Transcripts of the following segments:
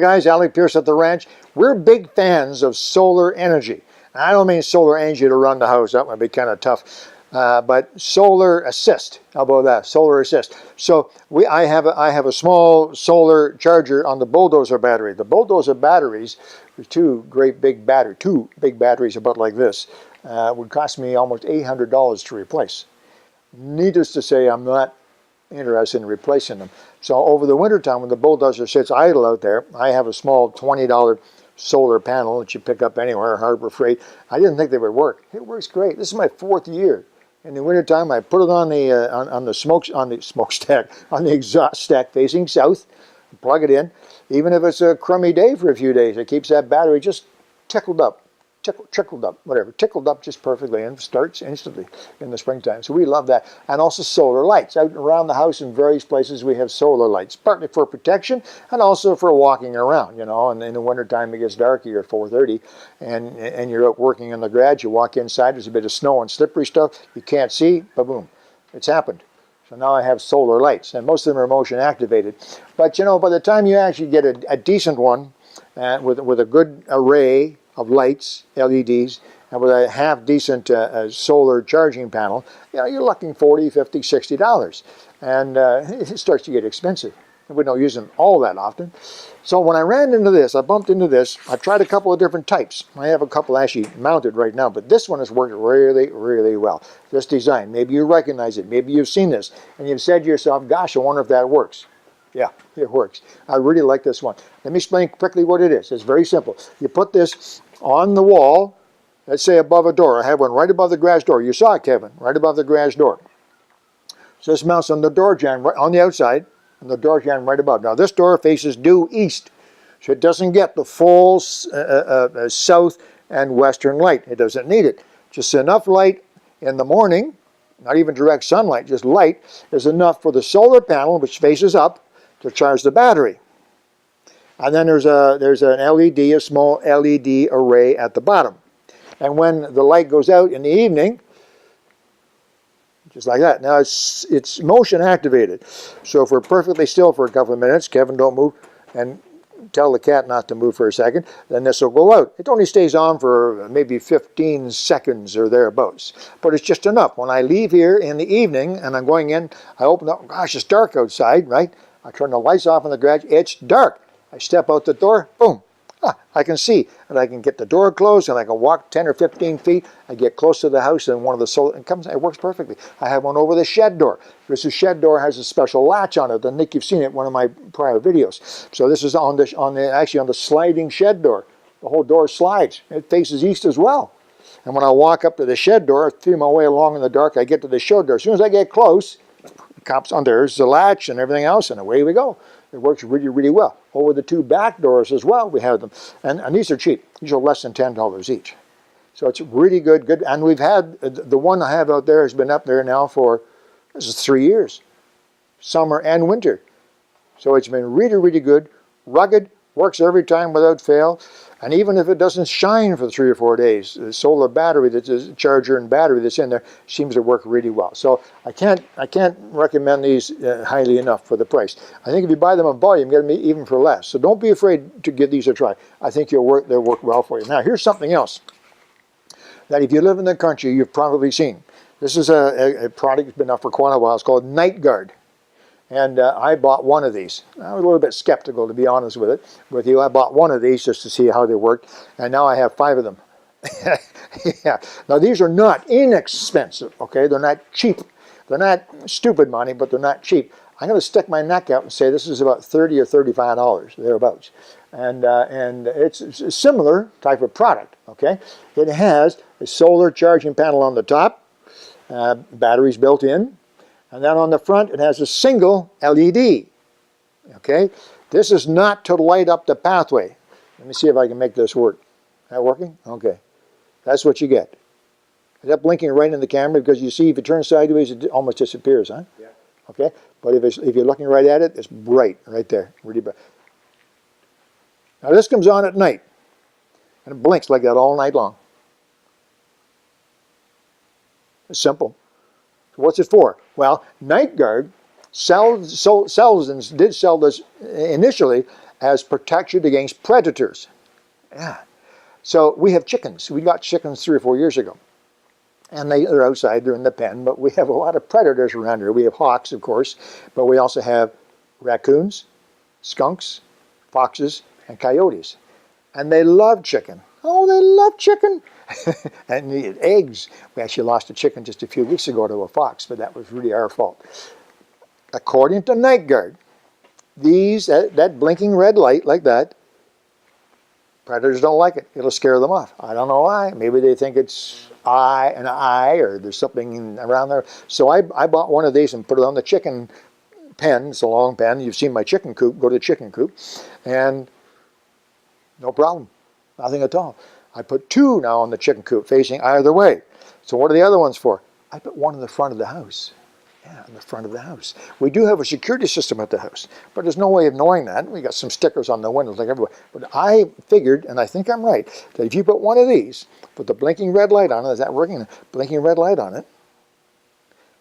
guys, Alec, Peirce at the ranch. We're big fans of solar energy. I don't mean solar energy to run the house. That would be kind of tough. But solar assist. How about that? Solar assist. So I have a small solar charger on the bulldozer battery. The bulldozer batteries, two big batteries about like this, would cost me almost $800 to replace. Needless to say, I'm not interested in replacing them. So over the wintertime, when the bulldozer sits idle out there, I have a small $20 solar panel that you pick up anywhere, Harbor Freight. I didn't think they would work. It works great. This is my 4th year. In the wintertime, I put it on the exhaust stack facing south, plug it in. Even if it's a crummy day for a few days, it keeps that battery just tickled up just perfectly, and starts instantly in the springtime. So we love that. And also solar lights. Out around the house in various places we have solar lights, partly for protection and also for walking around, you know. And in the wintertime it gets dark here at 4:30 and you're out working in the garage, you walk inside, there's a bit of snow and slippery stuff, you can't see, boom, it's happened. So now I have solar lights, and most of them are motion activated. But you know, by the time you actually get a decent one with a good array of lights, LEDs, and with a half-decent solar charging panel, you know, you're looking $40, $50, $60. And it starts to get expensive. We don't use them all that often. So when I ran into this, I bumped into this, I tried a couple of different types. I have a couple actually mounted right now, but this one has worked really, really well. This design, maybe you recognize it, maybe you've seen this, and you've said to yourself, gosh, I wonder if that works. Yeah, it works. I really like this one. Let me explain quickly what it is. It's very simple. You put this on the wall, let's say above a door. I have one right above the garage door. You saw it, Kevin, right above the garage door. So this mounts on the door jamb right on the outside, and the door jamb right above. Now this door faces due east, so it doesn't get the full south and western light. It doesn't need it. Just enough light in the morning, not even direct sunlight, just light, is enough for the solar panel, which faces up, to charge the battery. And then there's an LED, a small LED array at the bottom. And when the light goes out in the evening, just like that. Now it's motion activated. So if we're perfectly still for a couple of minutes, Kevin, don't move, and tell the cat not to move for a second, then this will go out. It only stays on for maybe 15 seconds or thereabouts. But it's just enough. When I leave here in the evening and I'm going in, I open up, gosh, it's dark outside, right? I turn the lights off in the garage, it's dark. I step out the door, boom, I can see. And I can get the door closed and I can walk 10 or 15 feet. I get close to the house and one of the solar, it works perfectly. I have one over the shed door. This shed door has a special latch on it. I think you've seen it in one of my prior videos. So this is actually on the sliding shed door. The whole door slides. It faces east as well. And when I walk up to the shed door, I feel my way along in the dark, I get to the shed door. As soon as I get close, cops on there's the latch and everything else, and away we go. It works really, really well. Over the two back doors as well, we have them. And these are cheap. These are less than $10 each. So it's really good. And we've had, the one I have out there has been up there now for, this is 3 years. Summer and winter. So it's been really, really good. Rugged, works every time without fail. And even if it doesn't shine for 3 or 4 days, the solar battery, the charger and battery that's in there seems to work really well. So I can't recommend these highly enough for the price. I think if you buy them in volume, you get them even for less. So don't be afraid to give these a try. I think they'll work well for you. Now here's something else that if you live in the country, you've probably seen. This is a product that's been out for quite a while. It's called Night Guard. And I bought one of these. I was a little bit skeptical, to be honest with you. I bought one of these just to see how they worked, and now I have 5 of them. Yeah. Now these are not inexpensive, okay? They're not cheap. They're not stupid money, but they're not cheap. I'm going to stick my neck out and say this is about $30 or $35, thereabouts. And it's a similar type of product, okay? It has a solar charging panel on the top, batteries built in. And then on the front, it has a single LED, okay? This is not to light up the pathway. Let me see if I can make this work. Is that working? Okay. That's what you get. Is that blinking right in the camera? Because you see, if you turn sideways, it almost disappears, huh? Yeah. Okay? But if you're looking right at it, it's bright right there, really bright. Now this comes on at night, and it blinks like that all night long. It's simple. So what's it for? Well, Night Guard did sell this initially as protection against predators. Yeah. So we have chickens. We got chickens 3 or 4 years ago. And they're outside, they're in the pen, but we have a lot of predators around here. We have hawks, of course, but we also have raccoons, skunks, foxes, and coyotes. And they love chicken. Oh, they love chicken. And they eat eggs. We actually lost a chicken just a few weeks ago to a fox, but that was really our fault. According to Night Guard, that blinking red light like that, predators don't like it. It'll scare them off. I don't know why. Maybe they think it's an eye, or there's something around there. So I bought one of these and put it on the chicken pen. It's a long pen. You've seen my chicken coop. Go to the chicken coop. And no problem. Nothing at all. I put 2 now on the chicken coop facing either way. So what are the other ones for? I put one in the front of the house. Yeah, in the front of the house. We do have a security system at the house, but there's no way of knowing that. We got some stickers on the windows like everywhere. But I figured, and I think I'm right, that if you put one of these, put the blinking red light on it, is that working? Blinking red light on it,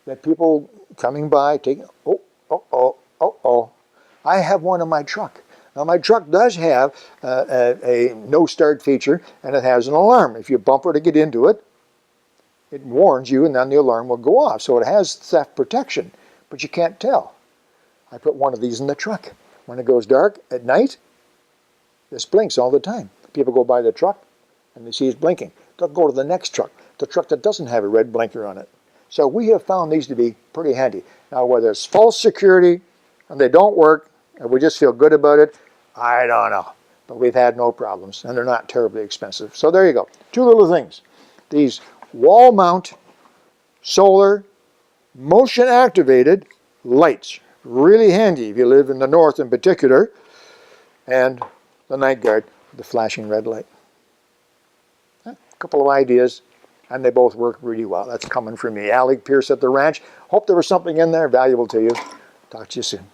that people coming by taking, I have one in my truck. Now my truck does have a no start feature, and it has an alarm. If you bumper to get into it, it warns you, and then the alarm will go off. So it has theft protection, but you can't tell. I put one of these in the truck. When it goes dark at night, this blinks all the time. People go by the truck, and they see it's blinking. They'll go to the next truck, the truck that doesn't have a red blinker on it. So we have found these to be pretty handy. Now, whether it's false security, and they don't work, and we just feel good about it, I don't know. But we've had no problems, and they're not terribly expensive. So there you go. 2 little things. These wall mount, solar, motion activated lights. Really handy if you live in the north in particular. And the Night Guard, the flashing red light. A couple of ideas, and they both work really well. That's coming from me, Alec, Peirce at the ranch. Hope there was something in there valuable to you. Talk to you soon.